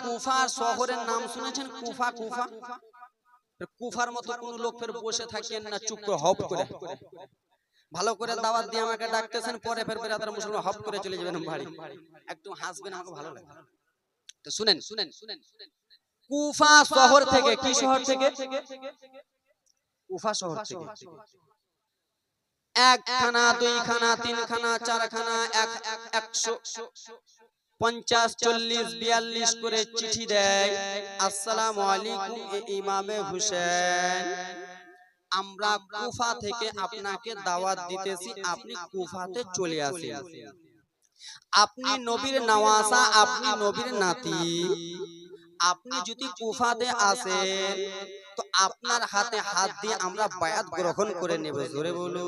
কুফা শহরের নাম শুনেছেন? কুফা কুফা কুফার মতো কোন লোক ফের বসে থাকেন না, চুপ করে হপ করে ভালো করে দাওয়াত দিয়ে আমাকে ডাকতেছেন, পরে ফের বেরাদার মুসলমান হপ করে চলে যাবেন বাড়ি, একটু হাসবেন, আমাকে ভালো লাগে। তো শুনেন শুনেন শুনেন, কুফা শহর থেকে, কি শহর থেকে? কুফা শহর থেকে একখানা, দুইখানা, তিনখানা, চারখানা, 150, 40, 42 করে চিঠি দেয়। আসসালামু আলাইকুম ইমামে হুসেন, আমরা কুফা থেকে আপনাকে দাওয়াত দিতেছি, আপনি কুফাতে চলে আসেন। আপনি নবীর নওয়াসা, আপনি নবীর নাতি, আপনি যদি কুফাতে আসেন তো আপনার হাতে হাত দিয়ে আমরা বায়াত গ্রহণ করে নেব। জোরে বলো,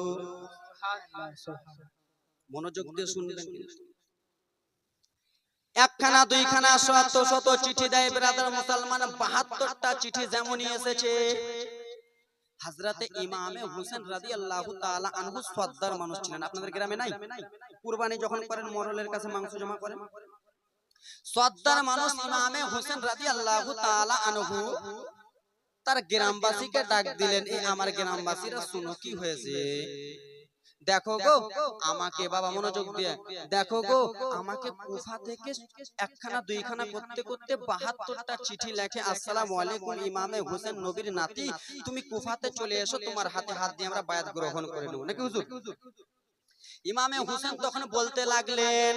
মনোযোগ দিয়ে শুনবেন। একখানা, দুইখানা, শত শত চিঠি দেয় ব্রাদার মুসলমান। 72টা চিঠি যেমনই এসেছে, হযরতে ইমামে হোসেন রাদিয়াল্লাহু তাআলা আনহু সর্দার মানুষ ছিলেন। আপনাদের গ্রামে নাই? কুরবানি যখন করেন মরলের কাছে মাংস জমা করেন, সর্দার মানুষ ইমামে হোসেন রাদিয়াল্লাহু তাআলা আনহু তার গ্রামবাসীকে ডাক দিলেন, এই আমার গ্রামবাসীরা শুনো কি হয়েছে, দেখো গো আমাকে, বাবা মনোযোগ দিয়ে দেখো গো, আমাকে কুফা থেকে একখানা দুইখানা করতে করতে 72টা চিঠি লেখে, আসসালামু আলাইকুম ইমামে হোসেন নবীর নাতি, তুমি কুফাতে চলে এসো, তোমার হাতে হাত দিয়ে আমরা বায়াত গ্রহণ করে নেব, নাকি হুজুর? ইমামে হোসেন তখন বলতে লাগলেন,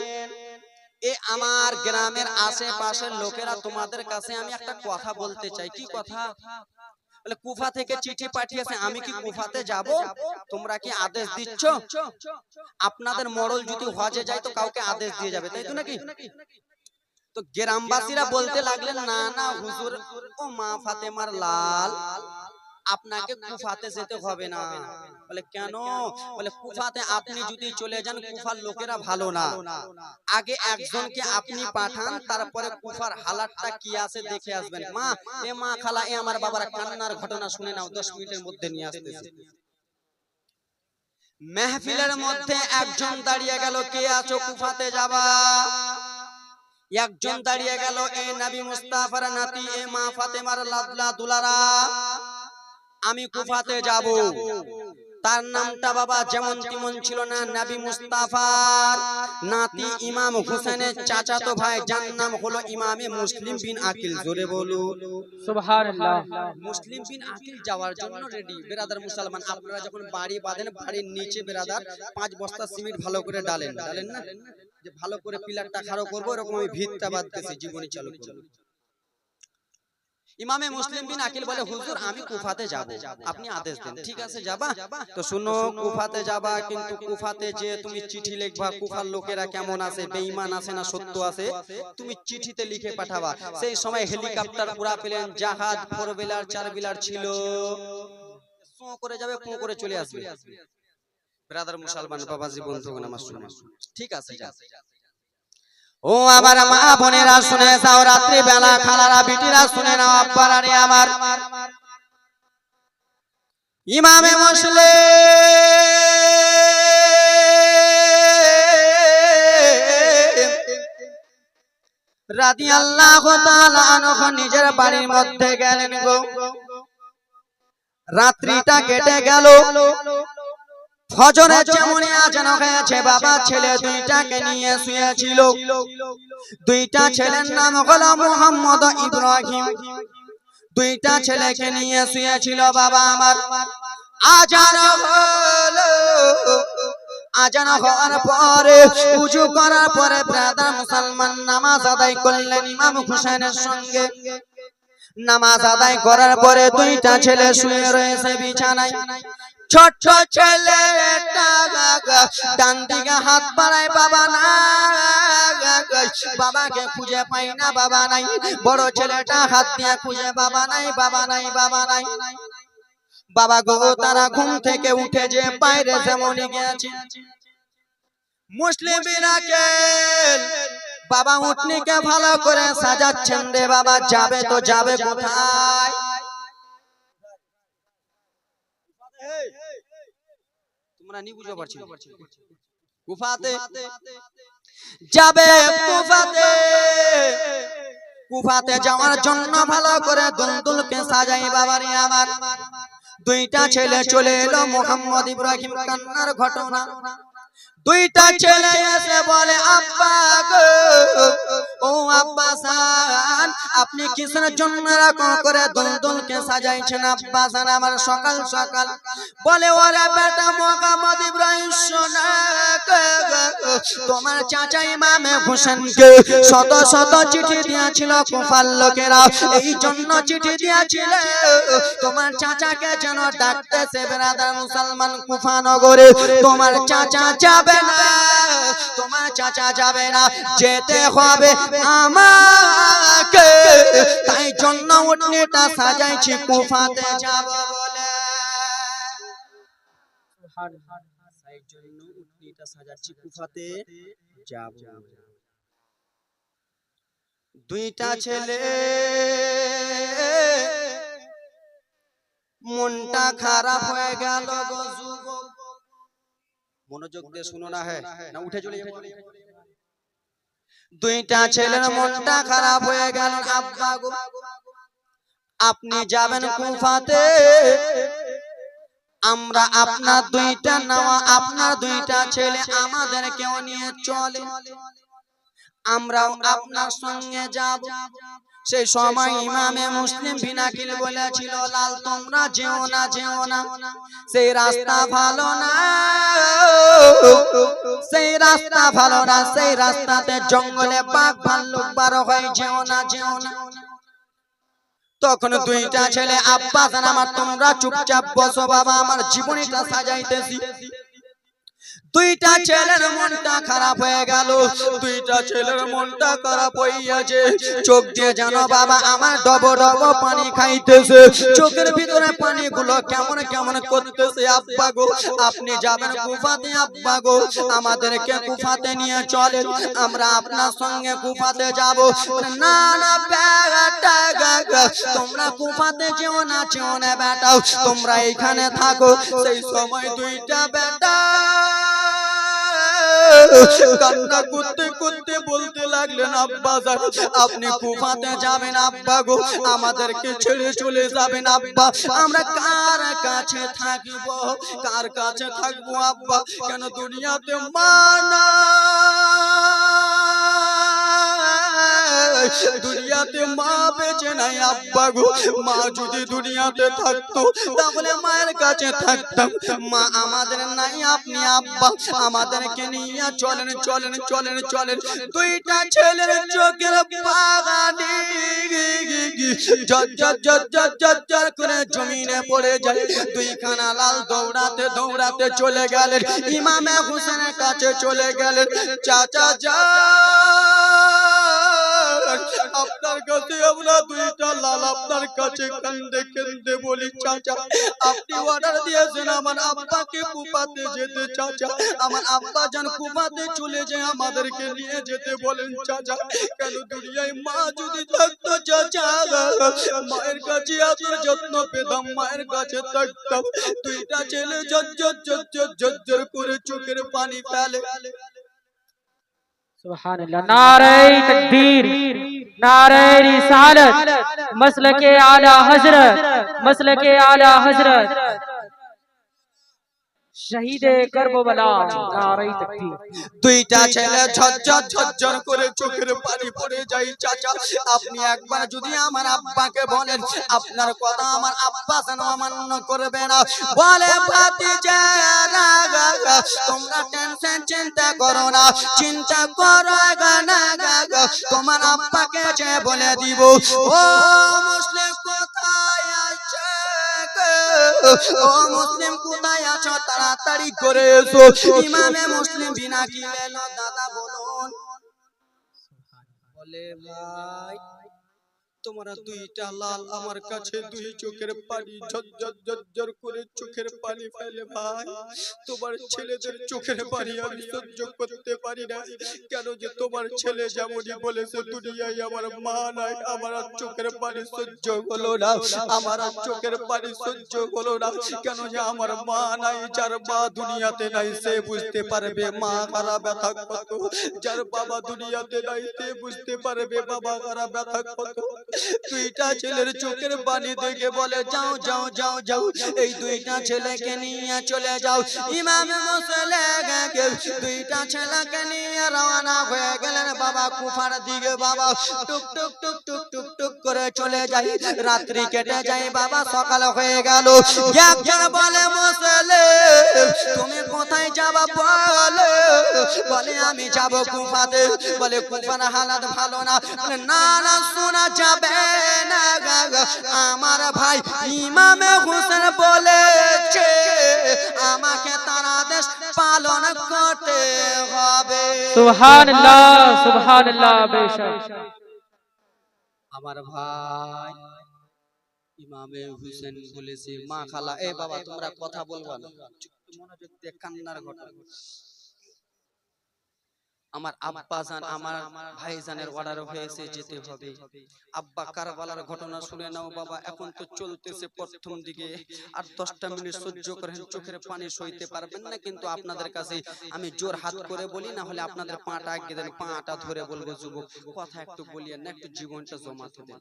এ আমার গ্রামের আশেপাশের লোকেরা, তোমাদের কাছে আমি একটা কথা বলতে চাই। কি কথা? বলে কুফা থেকে চিঠি পাঠিয়েছে, আমি কি কুফাতে যাব? তোমরা কি আদেশ দিচ্ছ? আপনাদের মরল যদি হজে যায় তো কাউকে আদেশ দিয়ে যাবে, তাই তো নাকি? তো গ্রামবাসীরা বলতে লাগলেন, না না হুজুর, ও মা ফাতেমার লাল, আপনাকে কুফাতে যেতে হবে না। বলে কেন? বলে কুফাতে আপনি যদি চলে যান, কুফার লোকেরা ভালো না, আগে একজনকে আপনি পাঠান, তারপরে কুফার হালাতটা কি আছে দেখে আসবেন। মা, এ মা খালা, এ আমার বাবার কান্নার ঘটনা শুনে নাও, 10 মিনিটের মধ্যে নিয়ে আসতেছি। মেহফিলের মধ্যে একজন দাঁড়িয়ে গেল, কে আছো কুফাতে যাবা? একজন দাঁড়িয়ে গেল, এ নবী মুস্তাফার নাতি, এ মা ফাতেমার লাদলা দুলারা, আমি কুফাতে যাব। তার নামটা বাবা যেমন তেমন ছিল না, নবী মুস্তাফার নাতি ইমাম হোসেনের চাচাতো ভাই, যার নাম হলো ইমামে মুসলিম বিন আকিল। জোরে বলো সুবহানাল্লাহ। মুসলিম বিন আকিল যাওয়ার জন্য রেডি। বেরাদার মুসলমান, আপনারা যখন বাড়ি বাঁধেন, বাড়ির নিচে বেরাদার 5 বস্তা সিমেন্ট ভালো করে ডালেন, ডালেন না, যে ভালো করে পিলারটা খাড়ো করবো, এরকম আমি ভিতটা বাঁধতেছি, জীবনী চালু করব। ইমামে মুসলিম বিন আকিল বলে, হুজুর আমি কুফাতে যাব, আপনি আদেশ দেন। ঠিক আছে যাবা? তো শুনো, কুফাতে যাবা, কিন্তু কুফাতে যে তুমি চিঠি লিখবা, কুফার লোকেরা কেমন আছে, বেঈমান আছে না সত্য আছে, তুমি চিঠিতে লিখে পাঠাবা। সেই সময় হেলিকপ্টার, পুরা প্লেন, জাহাজ, 4 বিলার 4 বিলার ছিল, সো করে যাবে, পো করে চলে আসবে। ব্রাদার মুসলমান বাবাজি বন্ধুগণ আমার শুনুন, ঠিক আছে যা। ও আমার মা বোনেরা শুনে যাও, রাত্রি বেলা খালারা বিটিরা শুনে নাও, আব্বারা রে আমার, ইমামে মুসলিম রাদিয়াল্লাহু তাআলা আনহু নিজের বাড়ির মধ্যে গেলেন গো। রাত্রিটা কেটে গেল, ফজরে যেমনই আজান হয়েছে, বাবা ছেলে দুইটাকে নিয়ে শুয়েছিল। দুইটা ছেলের নাম হলো মুহাম্মদ ইব্রাহিম, দুইটা ছেলেকে নিয়ে শুয়েছিল বাবা আমার। আজান হলো, আজান হওয়ার পরে ওযু করার পরে ব্রাদার মুসলমান নামাজ আদায় করলেন ইমাম হোসেনের সঙ্গে। নামাজ আদায় করার পরে দুইটা ছেলে শুয়ে রয়েছে বিছানায়। ছোট ছেলেটা ডান দিকে হাত বাড়ায়, বাবা না, বাবাকে খুঁজে পাই না, বাবা নাই। বড় ছেলেটা হাত দিয়ে খুঁজে, বাবা নাই, বাবা নাই, বাবা নাই। বাবা গো, তারা ঘুম থেকে উঠে যে বাইরে যেমনই গেছে, মুসলিম বিন আকিল বাবা উটনিকে ভালো করে সাজাচ্ছেন রে বাবা, যাবে তো যাবে কোথায়? তোমরা নি বুঝতে পারছো? কুফাতে যাবে, কুফাতে কুফাতে যাওয়ার জন্য ভালো করে দুলদুলকে সাজাই বাবারে আমার। দুইটা ছেলে চলে এলো, মোহাম্মদ ইব্রাহিম কান্নার ঘটনা। দুইটা ছেলে এসে বলে আব্বা গো, ও আব্বা সান, আপনি কিসের জন্য এরকম করে দুলদুলকে সাজাইছেন আব্বা সান আমার সকাল সকাল? বলে ওরে বেটা মোহাম্মদ ইব্রাহিম সোনা, তোমার চাচা ইমামে হোসেনকে শত শত চিঠি দিয়েছিল কুফার লোকেরা, এই জন্য চিঠি দিয়েছিল তোমার চাচাকে যেন ডাকতেছে বেরাদার মুসলমান কুফা নগরে। তোমার চাচা যাবে না, তোমার চাচা যাবে না, যেতে হবে আমাকে, তাই জন্য উটনিটা সাজাইছি কুফাতে যাব বলে। তাই জন্য উটনিটা সাজাচ্ছি কুফাতে যাব। দুইটা ছেলে মনটা খারাপ হয়ে গেল গো যুবক। মনোযোগ দিয়ে শুনো না, হ্যাঁ না উঠে চলে যাবে। দুইটা ছেলের মনটা খারাপ হয়ে গেল। আব্বা গো, আপনি যাবেন কুফাতে, আমরা আপনার দুইটা নেওয়া আপনার দুইটা ছেলে আমাদেরকেও নিয়ে চলে, আমরাও আপনার সঙ্গে যাব। সেই সময় ইমামে মুসলিম বিনাকিল বলেছিল লাল তোমরা যেও না, যেও না, সেই রাস্তা ভালো না, সেই রাস্তা ভালো না, সেই রাস্তাতে জঙ্গলে বাঘ ভাল্লুক বারো হয়, যেও না, যেও না। তখন দুইটা ছেলে আব্বা জান আমার তোমরা চুপচাপ বসো বাবা, আমার জীবনীটা সাজাইতেছি। দুইটা ছেলের মনটা খারাপ হয়ে গেল, দুইটা ছেলের মনটা খারাপ হইয়াছে, চোখ দিয়ে জানো বাবা আমার ডব ডব পানি খাইতেছে, চোখের ভিতরে পানিগুলো কেমন কেমন করতেছে। আব্বা গো, আপনি যাবেন কুফাতে, আব্বা গো আমাদেরকে কুফাতে নিয়ে চলে, আমরা আপনার সঙ্গে কুফাতে যাব। না না বেটা, তোমরা কুফাতে যেও না, যেও না বেটা, তোমরা এইখানে থাকো। সেই সময় দুইটা বেটা কান্না করতে করতে বলতে লাগলেন আব্বা জান আপনি কুফাতে যাবেন, আব্বা গো আমাদেরকে ছেড়ে চলে যাবেন আব্বা, আমরা কার কাছে থাকবো, কার কাছে থাকবো আব্বা? কেন দুনিয়াতে মানা, দুনিয়াতে মা বেঁচে নাই আব্বা গো, মা যদি দুনিয়াতে থাকতো তাহলে মায়ের কাছে থাকতাম, মা আমাদের নাই, আপনি আব্বা আমাদেরকে নিয়ে চলেন, চলেন, চলেন, চলেন। দুইটা ছেলের চোখের পানি ঝরঝর করে জমিনে পড়ে যায়। দুইখানা লাল দৌড়াতে দৌড়াতে চলে গেলেন ইমামে হোসেনের কাছে, চলে গেলেন চাচা যা আপনার কাছে আমরা দুইটা লাল আপনার কাছে কান্দে কান্দে বলি চাচা আপনি অর্ডার দিয়েছেন আমার আব্বাকে কুফাতে যেতে, চাচা আমার আব্বা জান কুফাতে চলে যায় আমাদেরকে নিয়ে যেতে বলেন চাচা। কেন দুনিয়ায় মা যদি থাকতো চাচা, মায়ের কাছে আপনার যত্ন পেতাম, মায়ের কাছে থাকতাম। দুইটা ছেলে ঝরঝর ঝরঝর ঝরঝর করে চোখের পানি ফেলে। सुभान अल्लाह। नारे तकबीर, नारे रिसालत, मसलके आला हजरत, मसलके आला हजरत, শহীদে কারবালা। নারে তাকবীর। দুইটা ছেলে ঝরঝর ঝরঝর করে চোখের পানি পড়ে যায়। চাচা আপনি একবার যদি আমার আব্বাকে বলেন, আপনার কথা আমার আব্বা যেন অমান্য করবে না। বলে ভাতিজা তোমরা টেনশন চিন্তা করো না, চিন্তা করো না, তোমার আব্বাকে যে বলে দিব। ও মুসলিম কোথায় আছে, ও মুসলিম কোথায় আছো, তাড়াতাড়ি করে এসো। ইমামে মুসলিম বিনাকিল এলো, দাদা বলুন। বলে ভাই তোমরা দুইটা লাল আমার কাছে দুই চোখের পানি ঝরঝর ঝরঝর করে চোখের পানি ফেলে ভাই তোমার ছেলেদের চোখের পানি আমি সহ্য করতে পারি না কেন যে তোমার ছেলে যেমনই বলেছে দুনিয়ায় আমার মা নাই আমার আর চোখের পানি সহ্য হলো না আমার আর চোখের পানি সহ্য হলো না কেন যে আমার মা নাই যার মা দুনিয়াতে নাই সে বুঝতে পারবে মা কারা ব্যথা কত যার বাবা দুনিয়াতে নাই সে বুঝতে পারবে বাবা কারা ব্যথা কত দুইটা ছেলের চোখের পানি দেখে বলে যাও যাও যাও যাও এই দুইটা ছেলেকে নিয়ে চলে যাও ইমাম মুসলিম দুইটা ছেলেকে নিয়ে রওনা হয়ে গেলেন বাবা কুফার দিকে বাবা টুক টুক টুক টুক টুক টুক করে চলে যাই রাত্রি কেটে যায় বাবা সকাল হয়ে গেল একজন বলে মুসলিম তুমি কোথায় যাবা বলে বলে আমি যাব কুফাতে বলে কুফার হালাত ভালো না না না শোনা যাবে না আমার ভাই ইমামে হোসেন বলেছে আমাকে তার আদেশ পালন করতে হবে সুবহানাল্লাহ সুবহানাল্লাহ বেশক আমার ভাই ইমামে হোসেন বলেছে মা খালা এ বাবা তোমরা কথা বলবা না মনোযোগ দিয়ে কান্নার ঘটনা আমার আব্বা জান আমার ভাইজানের অর্ডার হয়েছে যেতে হবে আব্বা কারবালার ঘটনা শুনে নাও বাবা এখন তো চলতেছে প্রথম দিকে আর 10টা মিনিট সহ্য করেন চোখের পানি সইতে পারবেন না কিন্তু আপনাদের কাছে আমি জোর হাত করে বলি না হলে আপনাদের পাটা আগে দেন পাটা ধরে বলবো যুবক কথা একটু বলিয়েন না একটু জীবনটা জমাতে দেন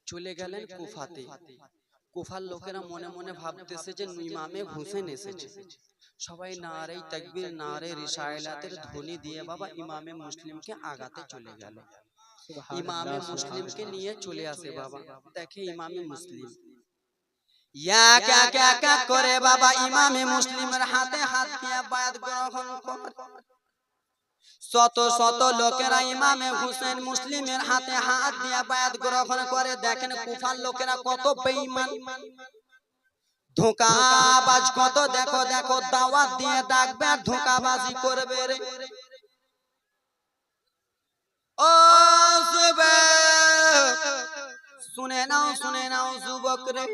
চলে গেলেন কুফাতে কুফার লোকেরা মনে মনে ভাবতেছে যে ইমামে হোসেন এসেছে সবাই নারে তাকবীর নারে রিসালাতের ধ্বনি দিয়ে বাবা ইমামে মুসলিমকে আগাতে চলে গেল ইমামে মুসলিমকে নিয়ে চলে আসে বাবা দেখে ইমামে মুসলিম এক এক এক এক করে বাবা ইমামে মুসলিমের হাতে হাত দিয়ে বায়াত গ্রহণ করে শত শত লোকেরা ইমামে হোসেন মুসলিমের হাতে হাত দিয়ে বায়াত গ্রহণ করে দেখেন কুফার লোকেরা কত বেঈমান ধোঁকাবাজ কত দেখো দেখো দাওয়াত দিয়ে ডাকবে আর ধোঁকাবাজি করবে রে ও যুবক শুনে নাও যুবক রে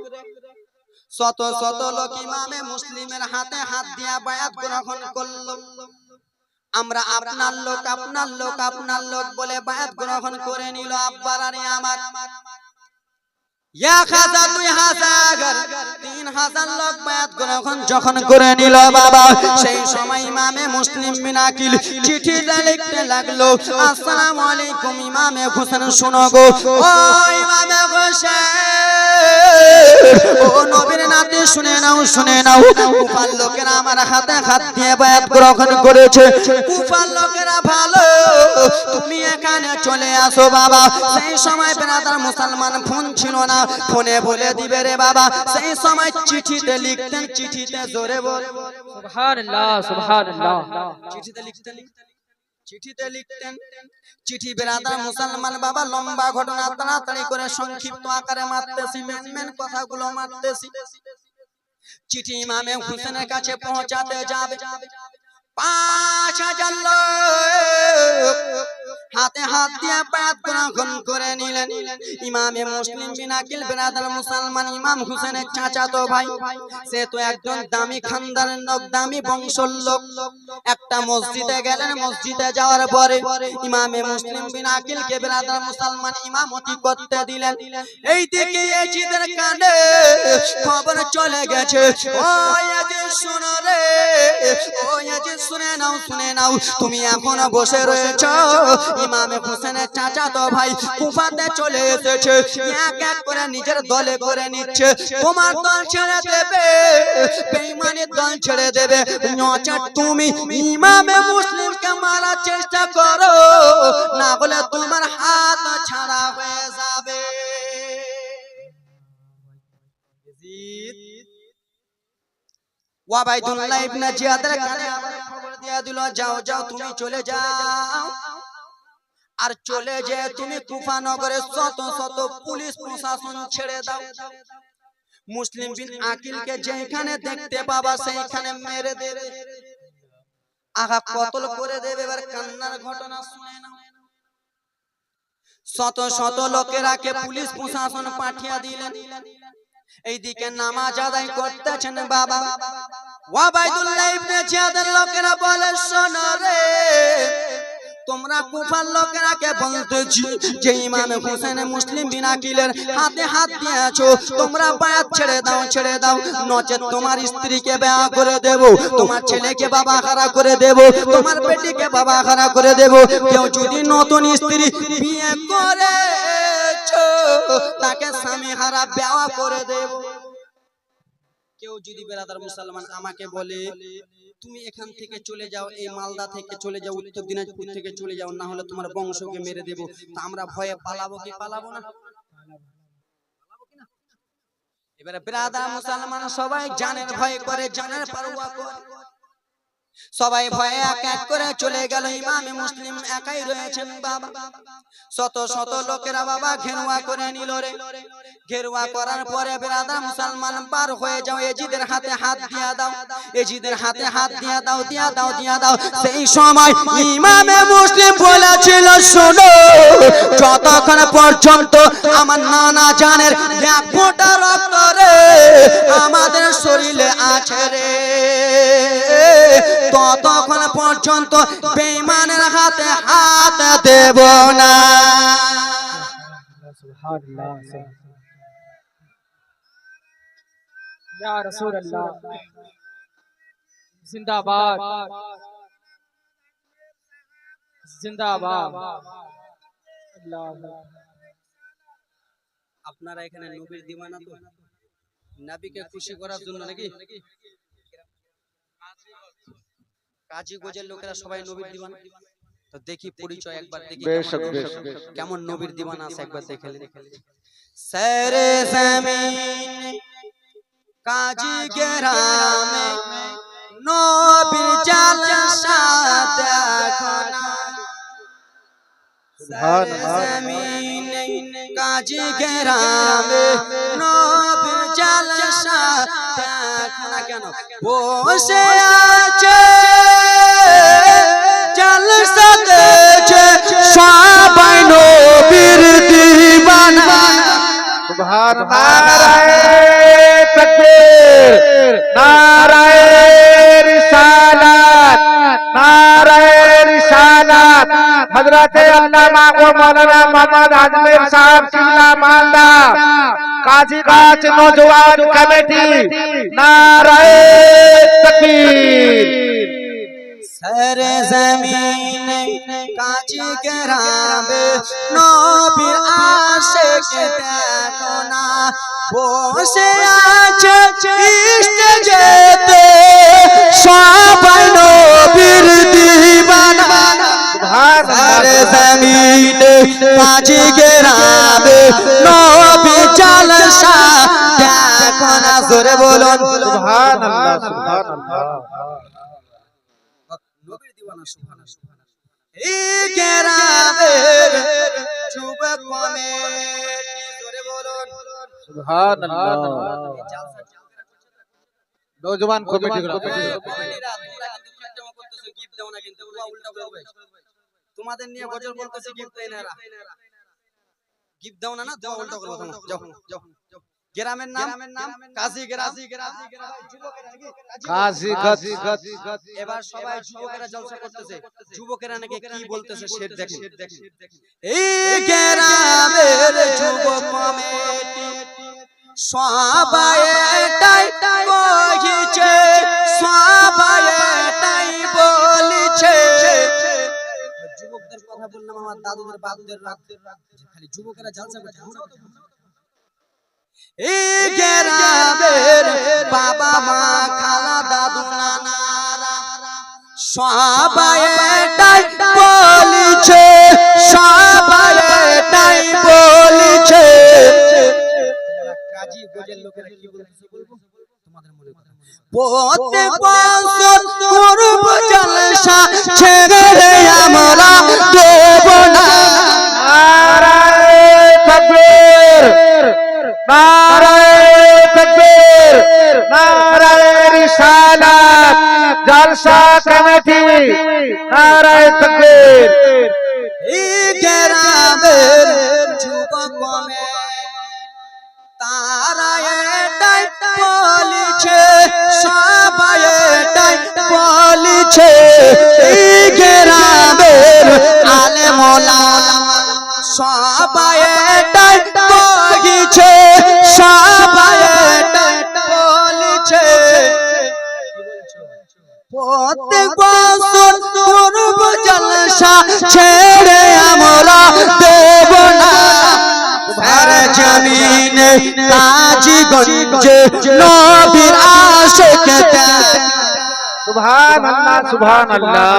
শত শত লোক ইমামে মুসলিমের হাতে হাত দিয়ে বায়াত গ্রহণ করলো আমরা আপনার লোক বলে বায়াত গ্রহণ করে নিল আব্বার আরে আমার 1000 2000 3000 লোক বায়াত গ্রহণ যখন করে নিল বাবা সেই সময় ইমামে মুসলিম বিন আকিল চিঠি লিখতে লাগলো আসসালামু আলাইকুম ইমামে হোসেন শুনো গো ও ইমামে হোসেন ও নবীর নাতি শুনে নাও কুফার লোকেরা আমার হাতে হাত দিয়ে বায়াত গ্রহণ করেছে কুফার লোকেরা ভালো তুমি এখানে চলে আসো বাবা সেই সময় বেরাদার মুসলমান ফোন ছিল না ফোনে বলে দিবে রে বাবা সেই সময় চিঠিতে লিখতেন চিঠিতে জোরে বল সুবহানাল্লাহ সুবহানাল্লাহ চিঠিতে লিখতেন চিঠি বেরাদার মুসলমান বাবা লম্বা ঘটনা তাড়াতাড়ি করে সংক্ষিপ্ত আকারে মারতেছি মেন কথাগুলো মারতেছি চিঠি ইমামে হোসেনের কাছে পৌঁছাতে যাবে 5000 লোক হাতে হাত দিয়ে বায়াত গ্রহণ করে নিলেন ইমামে মুসলিম বিন আকিল বেরাদার মুসলমান ইমাম হোসেনের চাচাতো ভাই সে তো একজন দামি খানদানের লোক দামি বংশের লোক একটা মসজিদে গেলেন মসজিদে যাওয়ার পরে ইমামে মুসলিম বিন আকিলকে বেরাদার মুসলমান ইমামতি করতে দিলেন এইদিকে এজিদের কানে খবর চলে গেছে ও এজিদ শুনো রে ও এজিদ শুনে নাও তুমি এখনো বসে রয়েছো ইমামে হোসেনের চাচাতো ভাই কুফাতে চলে এসেছে এক এক করে নিজের দলে করে নিচ্ছে তোমার দল ছেড়ে দেবে বেঈমানের দল ছেড়ে দেবে নচেৎ তুমি ইমামে মুসলিমকে মারার চেষ্টা করো না হলে তোমার হাত ছাড়া হয়ে যাবে ওয়াবাইদুল্লাহ ইবনে জিয়াদের কানে আবার খবর দিয়ে দিল যাও তুমি চলে যাও আর চলে যে তুমি কুফা নগরে শত শত পুলিশ প্রশাসন ছেড়ে দাও মুসলিম বিন আকিলকে যেখানে দেখতে পাবা সেইখানে মেরে দেবে আগা কতল করে দেবে এবার কান্নার ঘটনা শুনে নাও শত শত লোকেরাকে পুলিশ প্রশাসন পাঠিয়ে দিলেন। এইদিকে নামাজ আদায় করতেছেন বাবা। ওয়াবাইদুল্লাহ ইবনে জিয়াদের লোকেরা বলে, শোনো রে, তোমরা কুফার লোকেরাকে বলতেছি যে ইমাম হোসেন মুসলিম বিন আকিলের হাতে হাত দিয়েছো, তোমরা বায়াত ছেড়ে দাও, ছেড়ে দাও, নচেত তোমার স্ত্রীকে বিয়া করে দেব, তোমার ছেলেকে বাবা হারা করে দেব, তোমার বেটিকে বাবা হারা করে দেব। কেউ যদি নতুন স্ত্রী বিয়ে করেছো তাকে স্বামী হারা বিয়া করে দেব। কেউ যদি বেরাদার মুসলমান আমাকে বলে তুমি এখান থেকে চলে যাও, এই মালদা থেকে চলে যাও, উত্তর দিনাজপুর থেকে চলে যাও, না হলে তোমার বংশকে মেরে দেব, তা আমরা ভয়ে পালাবো কি পালাবো না? এবারে বেরাদার মুসলমান সবাই জানের ভয় করে, জানের পরোয়া করে, সবাই ভয়ে এক এক করে চলে গেল। ইমামে মুসলিম একাই রয়েছেন বাবা। শত শত লোকেরা বাবা ঘেরুয়া করে নিল রে। ঘেরুয়া করার পরে বেরাদার মুসলমান পার হয়ে যাও, এজিদের হাতে হাত দিয়া দাও, এজিদের হাতে হাত দিয়া দাও, দিয়া দাও, দিয়া দাও। সেই সময় ইমামে মুসলিম বলেছিল, শোনো, যতক্ষণ পর্যন্ত আমার নানা জানের এক ফোঁটা রক্ত রে আমাদের শরীরে আছে রে, ততক্ষণ পর্যন্ত বেঈমানের হাতে হাত দেব না। সুবহানাল্লাহ, ইয়া রাসূলুল্লাহ, জিন্দাবাদ, জিন্দাবাদ। আপনারা এখানে নবীর দিওয়ানা তো, নবীকে খুশি করার জন্য নাকি? কাজী গোজের লোকেরা সবাই নবীর দিওয়ানা। তো দেখি পরিচয় একবার দেখি কেমন নবীর দিওয়ানা আছে, একবার দেখে সারে জমিন কাজী গেরামে নবীর জালসা দেখো না। সারে জমিন কাজী গেরামে নবীর জালসা দেখো না। কেন বসে আছে জালসা দেখে সবাই নবীর দিওয়ানা। সুবহানাল্লাহ, তাকবীর, নারায়ে রিসালাত, নারায়ে রিসালাত। হযরতে আল্লামা ও মাওলানা মোহাম্মদ আজমের সাহেব কিবলা মালদা কাজীগঞ্জ নওজওয়ান কমিটি, নারায়ে তাকবীর। সারে জমিন কাজী গেরামে নবীর আশিক দেখো না। বসে আছে স্টেজেতে সবাই নবীর দিওয়ানা। সারে জমিন কাজী গেরামে নবীর জালসা দেখো না। জোরে বলুন সুবহানাল্লাহ, সুবহানাল্লাহ। নবীর দিওয়ানা সুবহানাল্লাহ। এই গেরামের যুবক কমিটি, জোরে বলুন সুবহানাল্লাহ। নওজওয়ান কমিটি তোমাদের নিয়ে গজল বলতেছে, গিফট দেয় না, গিফট দাও না, না দাও, উল্টা করবো। যাও যাও। গ্রামের নাম কাজী এবার সবাই যুবকেরা জলসা করতেছে, যুবকেরা নাকি কি বলতেছে সে দেখেন। এই গ্রামের যুবক কমিটি সবাই এটাই কইছে, সবাই এটাই বলছে। যুবকদের কথা বললাম, আমার দাদুদের বাপদের খালি যুবকেরা জলসা করছে। এই গ্রামের বাবা মা খালা দাদু নানারা সবাই এটাই বলছে, সবাই এটাই বলছে। কাজী গোজের লোকেরা কি বলছে বলবো তোমাদের মনে কথা। প্রত্যেক বছর করব জলসা, ছেড়ে আমরা দেব না। নারায়ে তাকবীর, নারায়ে তাকবীর, নারায়ে রিসালাত, জলসা কমিটি, নারায়ে তাকবীর। এই গ্রামের বলিছে এই গ্রামের আলেম ওলামা সবাই এটাই কহিছে সবাই এটাই বলিছে প্রত্যেক বছর করব জলসা ছেড়ে আমরা দেব না সারা জমিনে কাজীগঞ্জে নবীর আশিক সুবহানাল্লাহ সুবহানাল্লাহ।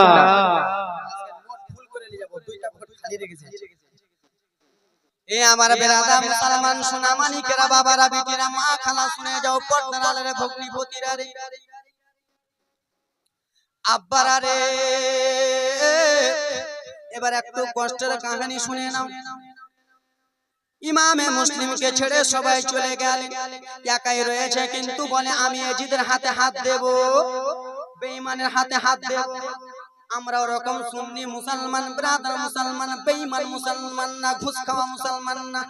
এ আমার বেরাদা মুসলমান সোনা মানিকেরা বাবারা বিটিরা মা খালা শুনে যাও পর্দার আলের ভগ্নিপতিরা রে আব্বারা রে এবার একটু কষ্টের কাহিনী শুনে নাও ইমামে মুসলিমকে ছেড়ে সবাই চলে গেলেন একাই রয়েছে কিন্তু বলে আমি এজিদের হাতে হাত দেব বেঈমানের হাতে হাত দেব আমরা ওরকম সুন্নি মুসলমান ব্রাদার মুসলমান বেঈমান মুসলমান না ঘুষ খাওয়া মুসলমান না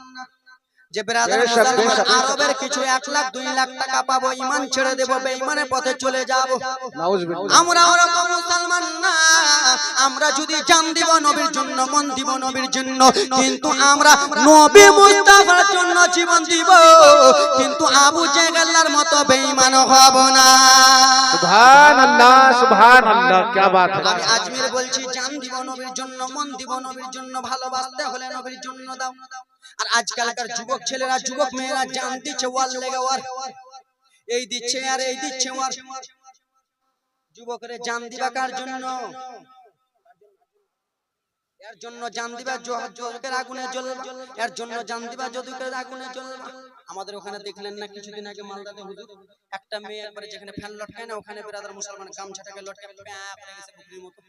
যে ব্রাদার মুসলমান আরবের কিছু 1 লাখ 2 লাখ টাকা পাবো ঈমান ছেড়ে দেব বেঈমানের পথে চলে যাব আমরা ওরকম মুসলমান না আমরা যদি জান দিব নবীর জন্য মন দিব নবীর জন্য কিন্তু আমরা নবী মুস্তাফার জন্য জীবন দিব কিন্তু আবু জেহেলের মতো বেঈমান হব না সুবহানাল্লাহ সুবহানাল্লাহ কি বাত है। আমি আজমির বলছি জান দিব নবীর জন্য মন দিব নবীর জন্য ভালোবাসতে হলে নবীর জন্য দাও আর আজকালকার যুবক ছেলেরা যুবক মেয়েরা জান দিচ্ছে ওয়াল লেগে ওয়ার এই দিচ্ছে আর এই দিচ্ছে ওয়ার যুবকরে জান দিবা কার জন্য এর জন্য জান দিবা যুবকের আগুনে জ্বলবা এর জন্য জান দিবা যুবকের আগুনে জ্বলবা আমাদের ওখানে দেখলেন না কিছুদিন আগে মালদাতে হুজুর একটা মেয়ে একবারে যেখানে ফ্যান লটকায় না ওখানে ব্রাদার মুসলমান গামছাটাকে লটকায় প্যা করে গেছে বকরির মতো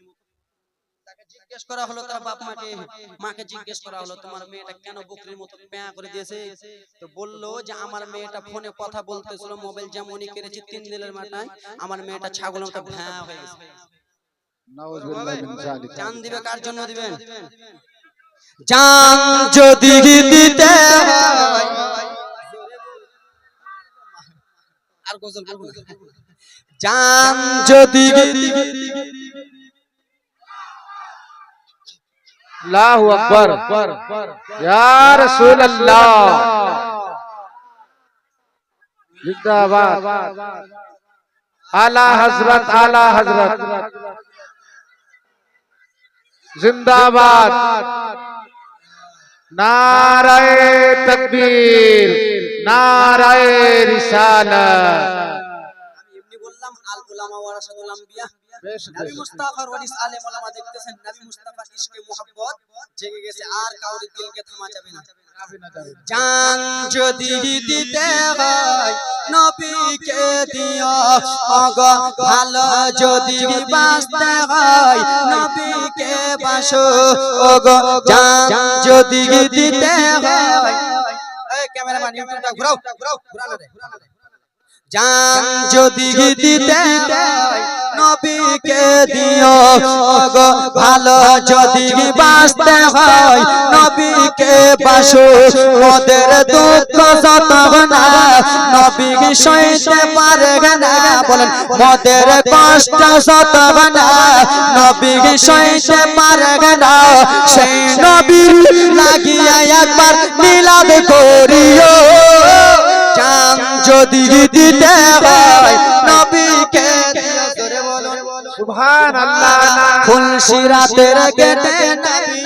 তাকে জিজ্ঞেস করা হলো তার বাপ মাকে জিজ্ঞেস করা হলো তোমার মেয়েটা কেন বকরির মতো প্যা করে দিয়েছে তো বললো যে আমার মেয়েটা ফোনে কথা বলতেছিল মোবাইল যেমনই কেড়েছে 3 দিনের মাথায় আমার মেয়েটা ছাগলের মতো ভ্যা হয়ে গেছে নাউযুবিল্লাহ মিন যালিক। জান দিবে কার জন্য দিবেন জান যদি দিতে হয় আর গজল বলবো না জান যদি আল্লাহু আকবার ইয়া রাসূলুল্লাহ জিন্দাবাদ আলা হযরত জিন্দাবাদ নারায়ে তাকবীর নারায়ে রিসালাত। আমি এমনি বললাম আল উলামা ওয়ারাসাতুল আম্বিয়া নবী মুস্তাফার ওয়ারিস আলেম ওলামা দেখতেছেন নবী মুস্তাফার ইশকে মুহাব্বত জেগে গেছে আর কাউরি দিলকে থামা যাবে না জান যদি দিতে হয় নবীকে দিও ওগো ভালো যদি বাঁচতে হয় নবীকে বাসো ওগো জান যদি দিতে হয় এই ক্যামেরাম্যান ইউটিউবটা ঘুরাও ঘুরানো রে জান যদি দিতে হয় নবীকে দিও ওগো ভালো যদি বাঁচতে হয় নবীকে বাসো ওদের দুঃখ যত না নবী সইতে পারে না বলেন ওদের কষ্ট যত না নবী সইতে পারে না সেই নবীর লাগিয়া একবার মিলাদ করিও জান যদি দিতে হয় নবীকে দিও জোরে বলুন সুবহানাল্লাহ। ফুলসিরাতের গেটে নবী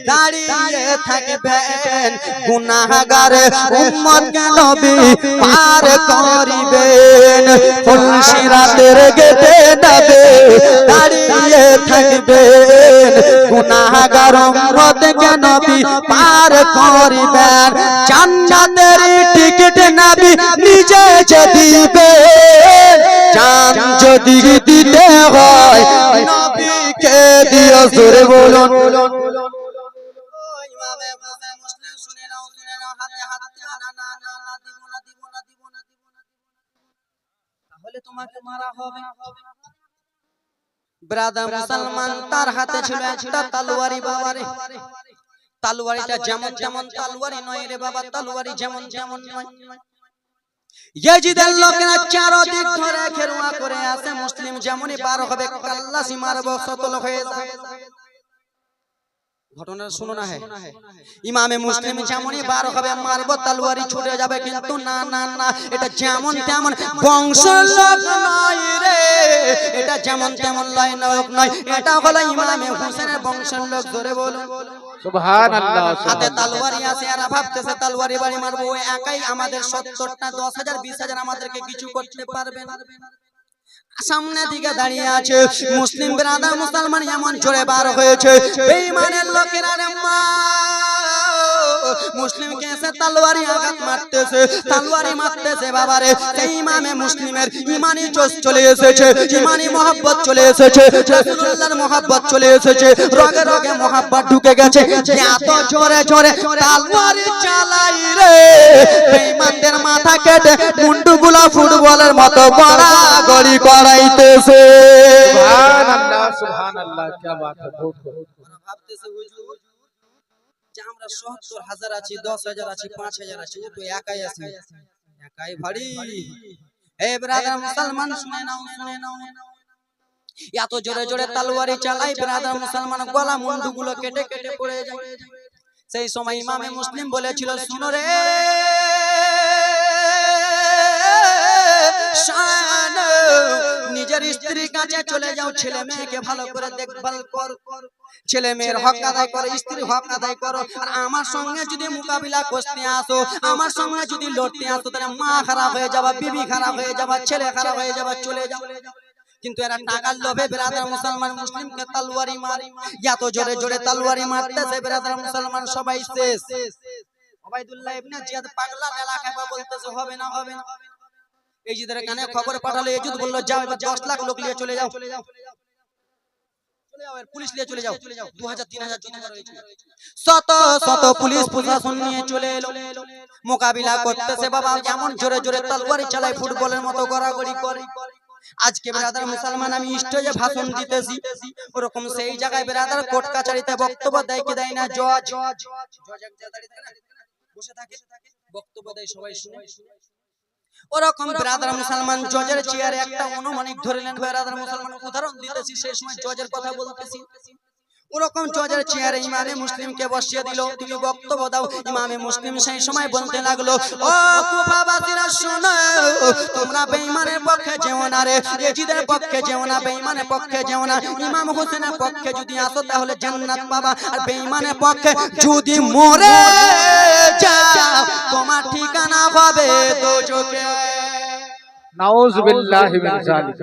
দাঁড়িয়ে থাকবেন গুনাহগার উম্মতকে নবী পার করিবেন ফুলসিরাতের গেটে নবী দাঁড়িয়ে থাকবেন গুনাহগার উম্মতকে নবী পার করিবেন জান্নাতের টিকিট নবী নিজে যে দিবেন জান যদি দিতে হয় নবীকে দিও জোরে বলুন ইমামে মুসলিম শুনে নাও হাতে হাত দিও না দিব না তাহলে তোমাকে মারা হবে ব্রাদার মুসলমান তার হাতে ছিল একটা তলোয়ারি বাবারে তলোয়ারিটা যেমন তেমন তলোয়ারি নয় রে বাবা তলোয়ারি যেমন নয় ইয়াজিদের লোকেরা চারদিক ধরে ঘেরুয়া করে আছে, মুসলিম যেমনই পার হবে কাল্লাসি মারব সতল হয়ে যায়। ঘটনা শুনো না, হে ইমামে মুসলিম যেমনই বার হবে মারব তলোয়ারি ছুটে যাবে, কিন্তু না না না, এটা যেমন তেমন বংশের লোক নয় রে, এটা যেমন তেমন লোক নয়, এটা হলো ইমামে হোসেনের বংশের লোক। ধরে বলো সুবহানাল্লাহ। হাতে তলোয়ারি আছে, আর ভাবতেছে তলোয়ারি বাড়ি মারবো, ওই একাই আমাদের 70টা 10,000 20,000 আমাদেরকে কিছু করতে পারবে না। সামনে দিকে দাঁড়িয়ে আছে মুসলিম বিরাদার মুসলমান, এমন জোরে বার হয়েছে বেঈমানের লোকেরা রে মা মুসলিমকে এসে তলোয়ারি আঘাত মারতেছে, তলোয়ারি মারতেছে বাবারে। সেই ইমামে মুসলিমের ইমানি জোশ চলে এসেছে, ইমানি মহব্বত চলে এসেছে, রাসূলুল্লাহর মহব্বত চলে এসেছে, রগে রগে মহব্বত ঢুকে গেছে। এত জোরে জোরে তলোয়ারি চালাই রে, বেঈমানদের মাথা কেটে মুন্ডুগুলো ফুটবলের মতো গড়াগড়ি করাইতেছে। সুবহানাল্লাহ সুবহানাল্লাহ, কি বাত है। ভাবতেছে হুজুর যে আমরা 70,000 আছি, 10,000 আছি, 5,000 আছি, ও তো একাই আছে, একাই ভারী। এ ব্রাদার মুসলমান শুনে নাও, শুনে নাও, এত জোরে জোরে তলোয়ারি চালাই ব্রাদার মুসলমান, গলা মুন্ডুগুলো কেটে কেটে পড়ে যায়। সেই সময় ইমামে মুসলিম বলেছিল, শুনো রে শান, নিজের স্ত্রীর কাছে চলে যাও, ছেলে মেয়েকে ভালো করে দেখভাল কর, ছেলে মেয়ের হক আদায় করো, স্ত্রী হক আদায় করো। আর আমার সঙ্গে যদি মোকাবিলা করতে আসো, আমার সঙ্গে যদি লড়তে আসো, তাহলে মা খারাপ হয়ে যাবা, বিবি খারাপ হয়ে যাবা, ছেলে খারাপ হয়ে যাবা, চলে যাও। কিন্তু এরা টাকার লোভে ব্রাদার মুসলমান মুসলিমকে তলোয়ারি মারে, এত জোরে জোরে তলোয়ারি মারতেছে ব্রাদার মুসলমান, সবাই শেষ। ওবাইদুল্লাহ ইবনে জিয়াদ পাগলা এলাকায় বলতেছে হবে না, হবে না। এজিদের কানে খবর পাঠালো, এজিদ বলল যাও এবার 10 লাখ লোক নিয়ে চলে যাও, চলে যাও, আর পুলিশ নিয়ে চলে যাও। 2000-3000 জনগণ রয়েছে, শত শত পুলিশ প্রশাসন নিয়ে চলে এলো, মোকাবিলা করতেছে বাবা। এমন জোরে জোরে তলোয়ারি চালায়, ফুটবলের মতো গড়াগড়ি করে। আজকে ব্রাদার মুসলমান আমি স্টেজে ভাষণ দিতেছি, ওরকম সেই জায়গায় ব্রাদার কোর্ট কাচারিতে বক্তব্য দেয় কি দেয় না, জজ এক জায়গায় দাঁড়িয়ে থাকে না, বসে থাকে, বক্তব্য দেয়, সবাই শুনে। ওরকম ব্রাদার মুসলমান জজের চেয়ারে একটা অনুমানিক ধরলেন ব্রাদার মুসলমান, উদাহরণ দিতেছি, সেই সময় জজের কথা বলতেছি। ওরকম জজের চেয়ারে ইমামে মুসলিমকে বসিয়ে দিল, তুমি বক্তব্য দাও। ইমামে মুসলিম সেই সময় বলতে লাগলো, ও কুফাবাসীরা শোনো, তোমরা বেঈমানের পক্ষে যেও না রে, ইয়াজিদের পক্ষে যেও না, বেঈমানের পক্ষে যেও না। ইমাম হোসেনের পক্ষে যদি আসো তাহলে জান্নাত পাবা, আর বেঈমানের পক্ষে যদি মরে যাও তোমার ঠিকানা হবে দোজখে। নাউযুবিল্লাহি মিন যালিক।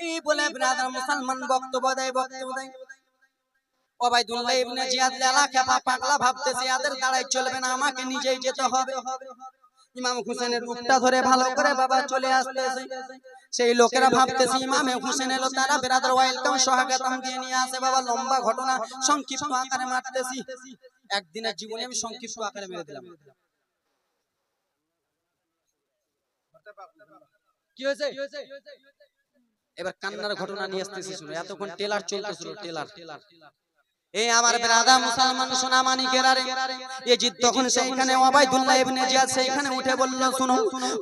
এই বলে ব্রাদার মুসলমান বক্তব্য দেয়, বক্তব্য দেয়। ওবাইদুল্লাহ ইবনে জিয়াদ এলাকা পাগলা ভাবতেছে, এদের দাঁড়াই চলবে না, আমাকে নিজেই যেতে হবে। ইমাম হোসেনের রূপটা ধরে ভালো করে বাবা চলে আসতেছে। সেই লোকেরা ভাবতেছে ইমামে হোসেন এলো, তারা ব্রাদার ওয়েলকাম স্বাগতম দিয়ে নিয়ে আসে বাবা। লম্বা ঘটনা সংক্ষিপ্ত আকারে মারতেছি, একদিনের জীবনে আমি সংক্ষিপ্ত আকারে মেরে দিলাম। কি হয়েছে? এবার কান্নার ঘটনা নিয়ে আসতেছি, শুনো। এতক্ষণ টেলার চলতেছিল, টেলার। এই আমার ব্রাদার মুসলমান সোনা মানিকেরা রে, ইয়াজিদ তখন সেইখানে, ওবাইদুল্লাহ ইবনে জিয়াদ সেইখানে উঠে বলল, শুনো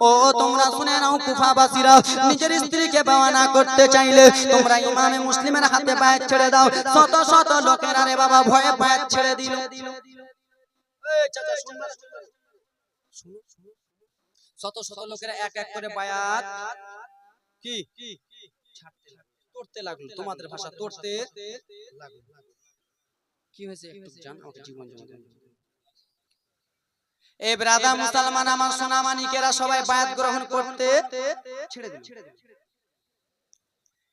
ও তোমরা শুনে নাও, কুফাবাসীরা নিজের স্ত্রীকে বাওয়ানা করতে চাইলে তোমরা ইমামে মুসলিমের হাতে বায়াত ছেড়ে দাও। শত শত লোকেরা রে বাবা ভয়ে বায়াত ছেড়ে দিল। এই চাচা শুনো, শত শত লোকেরা এক এক করে বায়াত কি ছাড়তে লাগলো, তোড়তে লাগলো, তোমাদের ভাষা তোড়তে লাগলো। কি হয়েছে একটু জান, আমাকে জীবন জমা দেন। এই ব্রাদার মুসলমান আমার সোনা মানিকেরা সবাই বায়াত গ্রহণ করতে ছেড়ে দিল।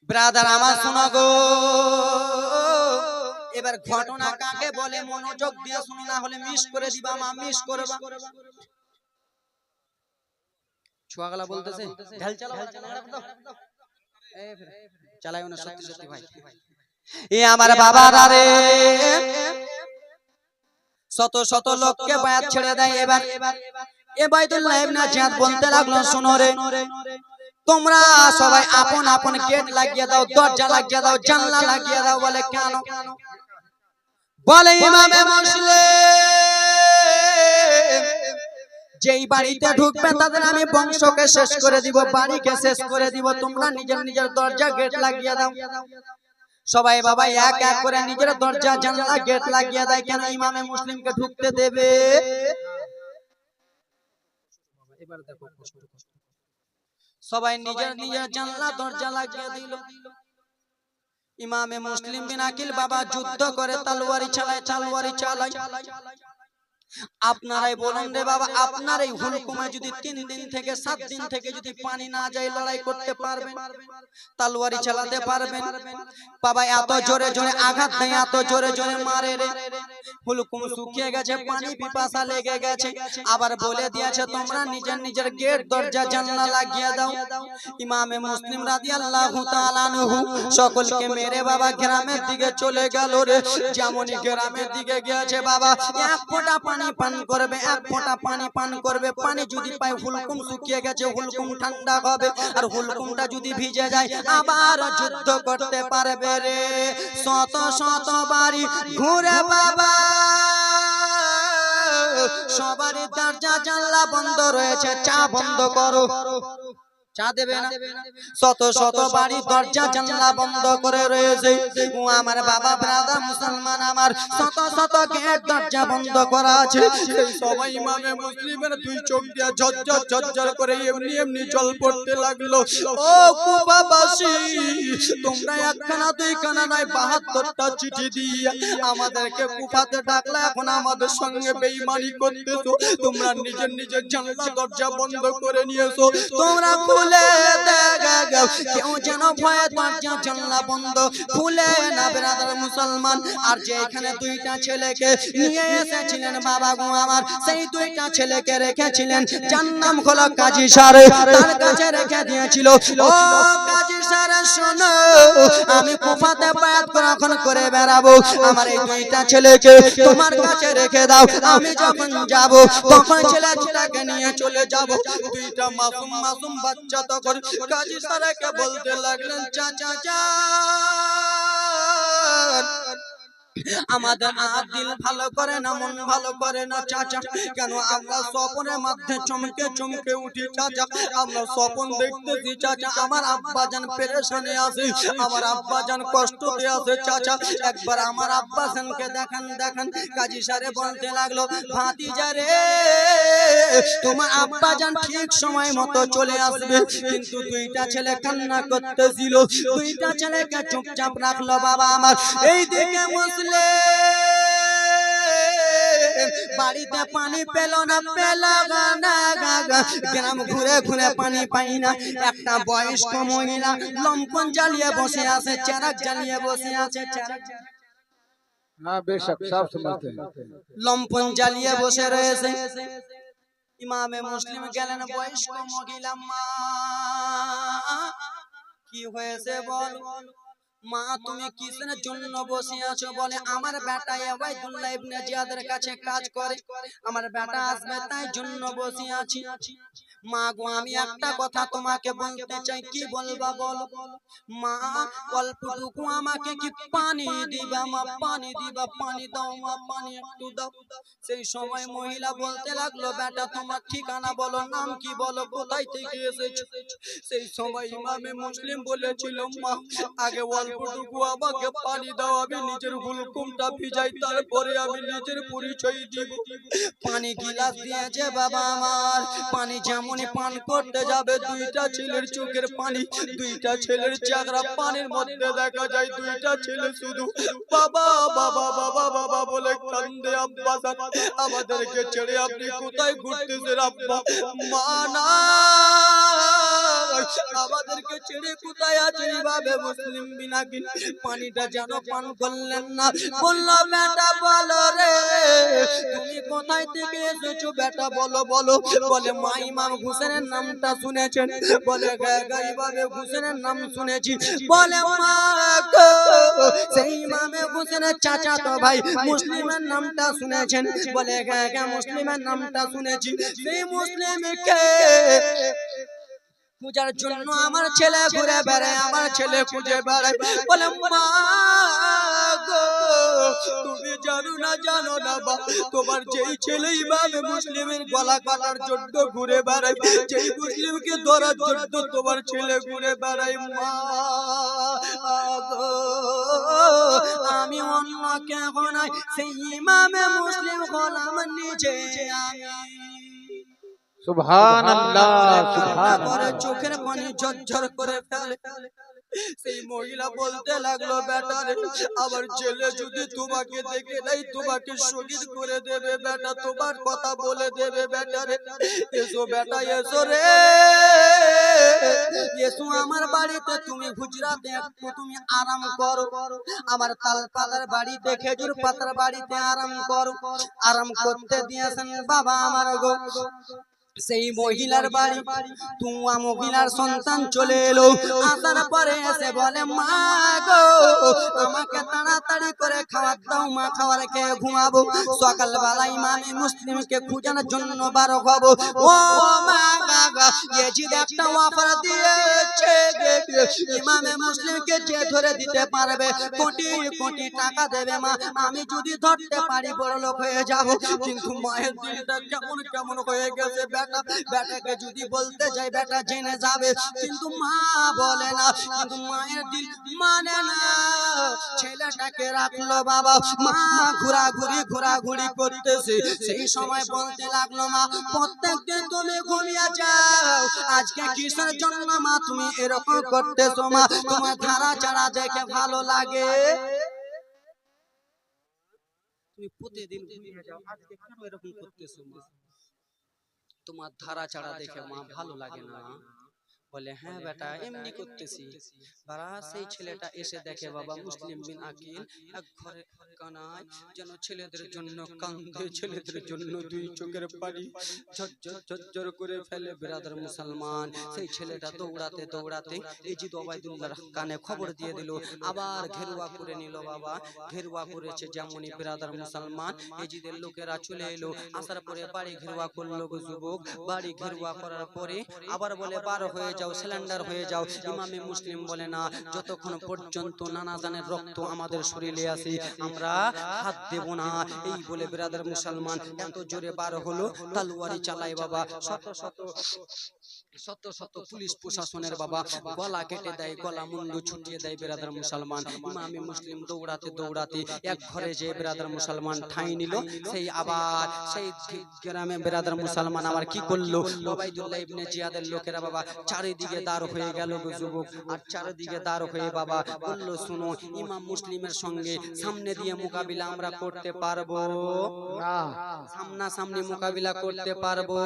ব্রাদার আমার শোনা গো, এবার ঘটনা কাকে বলে মনোযোগ দিয়ে শুনো, না হলে মিস করে দিবা, মা মিস করবা। ছুয়াগলা বলতেছে ঢাল চালাও, চালাইও না, সত্যি সত্যি ভাই। এ আমার বাবারা রে, শত শত লোককে বায়াত ছেড়ে দেয়। এবার ওবাইদুল্লাহ ইবনে জিয়াদ বলতে লাগলো, শোনো রে, তোমরা সবাই আপন আপন গেট লাগিয়ে দাও, দরজা লাগিয়ে দাও, জানলা লাগিয়ে দাও। বলে কেন? বলে ইমামে মুসলিম যেই বাড়িতে ঢুকবে তাদের আমি বংশকে শেষ করে দিব, বাড়িকে শেষ করে দিব। তোমরা নিজের নিজের দরজা গেট লাগিয়ে দাও। সবাই বাবা এক এক করে নিজের দরজা জানলা গেট লাগিয়ে দেয়। কেন? ইমামে মুসলিমকে ঢুকতে দেবে। এবার দেখো সবাই নিজের নিজের জানলা দরজা লাগিয়ে দিল। ইমামে মুসলিম বিন আকিল বাবা যুদ্ধ করে তলোয়ারি চালায়। আপনারাই বলুন রে বাবা, আপনার এই হুলকুমে যদি 3 দিন থেকে 7 দিন থেকে যদি পানি না যায়, লড়াই করতে পারবেন? তলোয়ারি চালাতে পারবেন? বাবা এত জোরে জোরে আঘাত দেয়, এত জোরে জোরে মারে রে, হুলকুম শুকিয়ে গেছে, পানি পিপাসা লেগে গেছে। আবার বলে দিয়েছে তোমরা নিজের নিজের গেট দরজা জানলা লাগিয়ে দাও। ইমামে মুসলিম রাদিয়াল্লাহু তাআলা আনহু সকলকে মেরে বাবা গ্রামের দিকে চলে গেল রে। যেমনই গ্রামের দিকে গিয়েছে বাবা, এক ফোঁটা পানি পান করবে, এক ফোঁটা পানি পান করবে। পানি যদি পায়, হুলকুম শুকিয়ে গেছে, হুলকুম ঠান্ডা হবে। আর হুলকুমটা যদি ভিজে যায়, আবার যুদ্ধ করতে পারবে রে। শত শত বাড়ি ঘুরে বাবা সবারই দরজা জানলা বন্ধ রয়েছে, চা বন্ধ করো, চা দেবে না। শত শত বাড়ি দরজা জানলা বন্ধ করে রয়েছে। ও আমার বাবা ব্রাদার মুসলমান আমার, শত শত গেট দরজা বন্ধ করা আছে। সেই সবাই ইমামে মুসলিমের দুই চোখ দিয়ে ঝরঝর ঝরঝর করে এমনি এমনি জল পড়তে লাগলো। ও কুবাবাসী, তোমরা একখানা দুইখানা নয় 72টা চিঠি দিয়ে আমাদেরকে কুফাতে ডাকলা, এখন আমাদের সঙ্গে বেঈমানি করতেছো। তোমরা নিজের নিজের জানলা দরজা বন্ধ করে নিয়েছো। তোমরা খুলে দেখো, কেউ যেন ভয়ে দরজা জানলা বন্ধ খুলে না ব্রাদার মুসলমান। আর যে এখানে দুইটা ছেলেকে নিয়ে এসেছিলেন বাবা গো আমার, সেই দুইটা ছেলেকে রেখেছিলেন, যার নাম হলো কাজী স্যার, তার কাছে রেখে দিয়েছিল। ও কাজী স্যার শোনো, আমি কুফাতে বায়াত গ্রহণ করে বেড়াবো, আমার এই দুইটা ছেলেকে তোমার কাছে রেখে দাও। আমি যখন যাব তখন ছেলে দুটাকে নিয়ে চলে যাব। দুইটা মাসুম মাসুম বাচ্চা তখন কাজী স্যারকে বলতে লাগলেন, চাচা যান, আমাদের দিল ভালো করে না, মন ভালো করে না চাচা। কেন? আমরা স্বপ্নের মধ্যে চমকে চমকে উঠি চাচা, আমরা স্বপ্ন দেখতেছি চাচা, আমার আব্বাজান পেরেশানি আছে, আমার আব্বাজান কষ্টতে আছে চাচা, একবার আমার আব্বাজানকে দেখান দেখান। কাজী সারে বলতে লাগলো, ভাতিজা রে, তোমার আব্বাজান ঠিক সময় মতো চলে আসবে। কিন্তু দুইটা ছেলে কান্না করতেছিল, দুইটা ছেলেকে চুপচাপ রাখলো বাবা আমার। এই দিকে মুসলিম বাড়িতে পানি পেল না, গ্রাম ঘুরে ঘুরে পানি পাই না। একটা বয়স্ক মহিলা লম্পন জ্বালিয়ে বসে আছে, চেরাক জ্বালিয়ে বসে আছে, हाँ बेशक सब समझते हैं। লম্পন জ্বালিয়ে বসে রয়েছে। ইমামে মুসলিম গেলেন, বয়স্ক মহিলা, মা কি হয়েছে বল? মা তুমি কিসের জন্য বসে আছো? বলে আমার বেটা উবাইদুল্লাহ ইবনে জিয়াদের কাছে কাজ করে, আমার বেটা আসবে তাই জন্য বসে আছি। মা গো, আমি একটা কথা তোমাকে বলতে চাই। কি বলবা বলো? মা অল্পটুকু আমাকে কি পানি দিবা মা? পানি দিবা? পানি দাও মা, পানি একটু দাও। সেই সময় মহিলা বলতে লাগলো, বেটা তোমার ঠিকানা বলো, নাম কি বলো, কোথায় থেকে এসেছো? সেই সময় ইমামে মুসলিম বলেছিল, মা আগে অল্পটুকু আমাকে পানি দাও, আমি নিজের হুলকুমটা ভিজাই, তারপরে আমি নিজের পরিচয় দিব। পানি গিলাস দিয়েছে বাবা আমার। পানি যেমনই পান করতে যাবে, দুইটা ছেলের চোখের পানি, দুইটা ছেলের চেহারা পানির মধ্যে দেখা যায়। দুইটা ছেলে শুধু বাবা বাবা বাবা বাবা বলে কান্দে। আব্বা আমাদেরকে ছেড়ে আপনি কোথায় ঘুরতেছেন আব্বা? মা না, আমাদেরকে ছেড়ে কোথায় আছেন? এইভাবে মুসলিম বিনাকি পানিটা যেন পান করলেন না। বললো, বেটা বলো রে, তুমি কোথায় থেকে এসেছো বেটা, বলো বলো। বলে, মা ইমাম হুসেনের নামটা শুনেছেন? বলে, এইভাবে হুসেনের নাম শুনেছি। বলে, মা গো, সেই ইমামে হুসেনের চাচা তো ভাই মুসলিমের নামটা শুনেছেন? বলে, মুসলিমের নামটা শুনেছি। সেই মুসলিমকে পূজার জন্য আমার ছেলে ঘুরে বেড়ায়, আমার ছেলে খুঁজে বেড়ায়। বলে, মা গো তুমি জানো না বা তোমার যেই ছেলে ইমামে মুসলিমের গলা কাটার জন্য ঘুরে বেড়ায়, যেই মুসলিমকে ধরার জন্য তোমার ছেলে ঘুরে বেড়ায়, মা গো আমি অন্য কেউ নাই, সেই ইমামে মুসলিম গোলাম নিজে আমি। সুবহানাল্লাহ পরে সুবহানাল্লাহ। চোখের পানি ঝরঝর করে ফেলে। সেই মহিলা বলতে লাগলো, বেটা রে, আমার ছেলে যদি তোমাকে দেখে নাই তোমাকে শহীদ করে দেবে বেটা, তোমার কথা বলে দেবে বেটা রে। এসো বেটা এসো রে, এসো আমার বাড়িতে, তুমি গুজরাতে একটু তুমি আরাম করো, আমার তাল পাতার বাড়িতে খেজুর পাতার বাড়িতে আরাম করো। আরাম করতে দিয়েছেন বাবা আমার গো। সেই মহিলার বাড়ি তুয়া মহিলার সন্তান চলে এলো, আসার পরে এসে বলে, মা গো আমাকে তাড়াতাড়ি করে খাবার দাও, মা খাবার খেয়ে ঘুমাবো, সকালবেলা ইমামে মুসলিমকে খোঁজানোর জন্য বার হবো। ও মা গো ইয়েজিদ একটা অফার দিয়েছে, ইমামে মুসলিমকে যে ধরে দিতে পারবে কোটি কোটি টাকা দেবে মা, আমি যদি ধরতে পারি বড় লোক হয়ে যাব। কিন্তু মায়ের দিলটা কেমন কেমন হয়ে গেছে, বেটাকে যদি বলতে যাই বেটা জেনে যাবে, কিন্তু মা বলে না, কিন্তু মায়ের দিল মানে না। ছেলেটাকে রাখলো বাবা, মা ঘোরাঘুরি করতেছে। সেই সময় বলতে লাগলো, মা প্রত্যেকদিন তুমি ঘুমিয়ে যাও, আজকে কিসের জন্য মা তুমি এরকম করতেছো মা, তোমার ধারা চারা দেখে ভালো লাগে, তুমি প্রতিদিন ঘুমিয়ে যাও, আজকে কেন এরকম করতেছো মা, তোমার ধারা চাড়া দেখে মা ভালো লাগে না। বলে, হ্যাঁ বেটা এমনি করতেছি। বারা সেই ছেলেটা এসে দেখে বাবা মুসলিম বিন আকিল এক ঘরে কানায় যেন ছেলেদের জন্য কান্দে, ছেলেদের জন্য দুই চোখের পানি ঝরঝর করে ফেলে। বিরাদার মুসলমান, সেই ছেলেটা দৌড়াতে দৌড়াতে ইজিদ ওবাইদুল্লাহর কানে খবর দিয়ে দিল, আবার ঘেরুয়া করে নিল বাবা। ঘেরুয়া করেছে যেমনই বিরাদার মুসলমান, ইজিদের লোকেরা চলে এলো, আসার পরে বাড়ি ঘেরুয়া করলো গো যুবক। বাড়ি ঘেরুয়া করার পরে আবার বলে, বার হয়ে যাও, সিলিন্ডার হয়ে যাও। ইমামে মুসলিম বলে, না, যতক্ষণ পর্যন্ত নানা জানের রক্ত আমাদের শরীরে আছে আমরা হাত দেব না। এই বলে বিরাদার মুসলমান এত জোরে বার হলো, তলোয়ারি চালায় বাবা। শত শত পুলিশ প্রশাসনের বাবা গলা কেটে দেয়, গলা মুন্ডু ছুটিয়ে দেয় বিরাদার মুসলমান। ইমামে মুসলিম দৌড়াতে দৌড়াতে এক ঘরে যে বিরাদার মুসলমান ঠাঁই নিল, সেই আবার সেই গ্রামে বিরাদার মুসলমান আবার কি করলো, ওবাইদুল্লাহ ইবনে জিয়াদের লোকেরা বাবা চারিদিকে দাঁড় হয়ে গেল গো যুবক। আর চারিদিকে দাঁড় হয়ে বাবা বলল, শুনো, ইমাম মুসলিমের সঙ্গে সামনে দিয়ে মোকাবিলা আমরা করতে পারবো না, সামনাসামনি মোকাবিলা করতে পারবো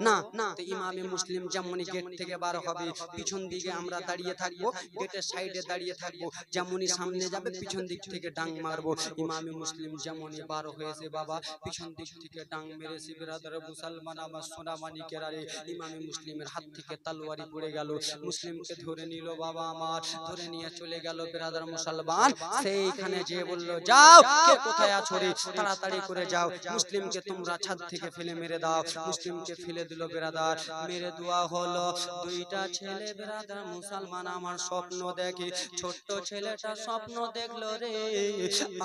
না। তো ইমামে মুসলিম যেমনই গেট থেকে বার হবে, পিছন দিকে আমরা দাঁড়িয়ে থাকবো, গেটের সাইডে দাঁড়িয়ে থাকবো, যেমনই সামনে যাবে পিছন দিক থেকে ডাং মারবো। ইমামে মুসলিম যেমনই বার হয়েছে বাবা, পিছন দিক থেকে ডাং মেরেছে বিরাদার মুসলমান আমার সোনা মানিকের। আরে ইমামে মুসলিমের হাত থেকে তলোয়ারি পড়ে গেল, মুসলিমকে ধরে নিল বাবা আমার, ধরে নিয়ে চলে গেল বিরাদার মুসলমান। সেইখানে যে বলল, যাও, কে কোথায় আছো রে, তাড়াতাড়ি করে যাও, মুসলিমকে তোমরা ছাদ থেকে ফেলে মেরে দাও। মুসলিমকে ফেলে দিল বিরাদার, মেরে দেওয়া হলো। দুইটা ছেলে বিরাদার মুসলমান আমার স্বপ্ন দেখে, ছোট্ট ছেলেটা স্বপ্ন দেখলো রে,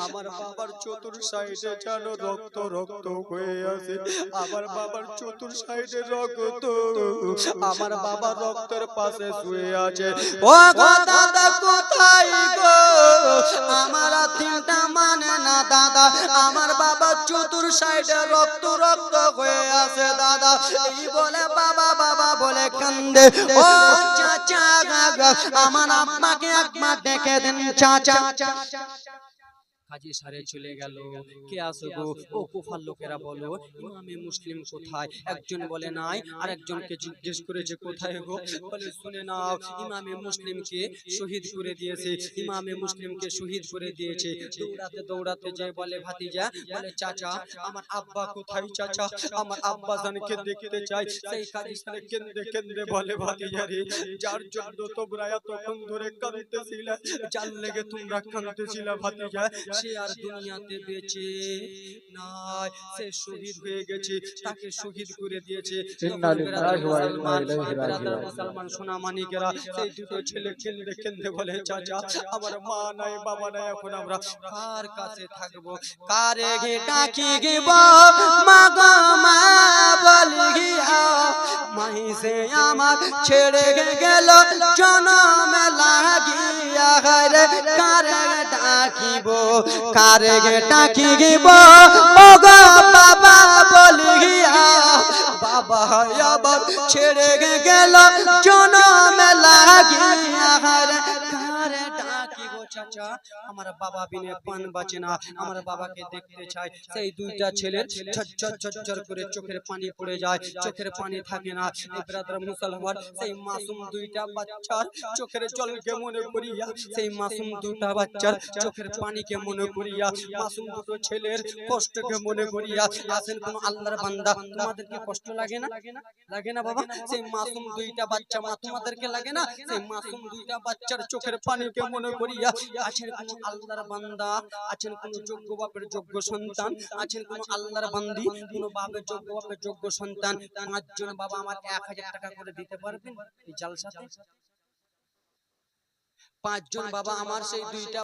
আমার বাবার চতুর সাইডে যেন রক্ত রক্ত হয়ে আছে, আমার বাবার চতুর সাইডে রক্ত, আমার বাবা রক্তের পাশে শুয়ে আছে। ও গো দাদা কোথায় গো, আমার দিনটা মানে না দাদা, আমার বাবা চতুর সাইডে রক্ত রক্ত হয়ে আছে দাদা। এই বলে বাবা বাবা বলে কান্দে। ও চাচা আমার আম্মাকে একবার ডেকে দেন চাচা। কাজী সারে চলে গেল, কে আসো গো, ও কুফার লোকেরা বলো ইমামে মুসলিম কোথায়? একজন বলে নাই, আর একজনকে জিজ্ঞেস করেছে কোথায় গো, বলে শুনে নাও, ইমামে মুসলিমকে শহীদ করে দিয়েছে, ইমামে মুসলিমকে শহীদ করে দিয়েছে। দৌড়াতে দৌড়াতে যে বলে ভাতিজা, বলে চাচা আমার আব্বা কোথায় চাচা, আমার আব্বা জানকে দেখতে চাই। সেই কাজী সারে কেন্দে কেন্দে বলে, ভাতিজা রে, যার জন্য তোমরা এতক্ষণ ধরে কাঁদতেছিলে, যার লেগে তোমরা কাঁদতেছিলে ভাতিজা, সে আর দুনিয়াতে বেঁচে নাই, সে শহীদ হয়ে গেছে, তাকে শহীদ করে দিয়েছে। ইন্না লিল্লাহি ওয়া ইন্না ইলাইহি রাজিউন। মুসলমান সোনা মানিকেরা সেই দুটো ছেলে কেঁদে কেঁদে বলে, চাচা আমার মা নাই বাবা নাই, এখন আমরা কার কাছে থাকবো, কারে গে ডাকি গিব মা গো মা বলিয়া, মাই সে আমার ছেড়ে গেল জনম লাগিয়া, রে কারে ডাকিব, কারে গে ডাকি গিব ও গো বাবা বলিয়া, বাবা আবার ছেড়ে গেল জনম লাগিয়া, রে কারে ডাকিব চাচা, আমার বাবা বিনে পান বাঁচে না, আমার বাবাকে দেখতে চাই। সেই দুইটা ছেলের ঝরঝর ঝরঝর করে চোখের পানি পড়ে যায়, চোখের পানি থাকে না। এই ব্রাদার মুসলমান সেই মাসুম দুইটা বাচ্চার চোখের জলকে মনে করিয়া, সেই মাসুম দুইটা বাচ্চার চোখের পানিকে মনে করিয়া, মাসুম দুটো ছেলের কষ্টকে মনে করিয়া, আসেন কোন আল্লাহর বান্দা, তোমাদের কি কষ্ট লাগে না? লাগে না বাবা? সেই মাসুম দুইটা বাচ্চা মা তোমাদেরকে লাগে না? সেই মাসুম দুইটা বাচ্চার চোখের পানিকে মনে করিয়া, আছেন কোন আল্লাহর বান্দা, আছেন কোন যোগ্য বাপের যোগ্য সন্তান, আছেন কোন আল্লাহর বান্দি, কোন বাপের যোগ্য বাপের যোগ্য সন্তান, 5 জন বাবা আমার 1000 টাকা করে দিতে পারবেন এই জালসাতে? 5 জন বাবা আমার সেই দুইটা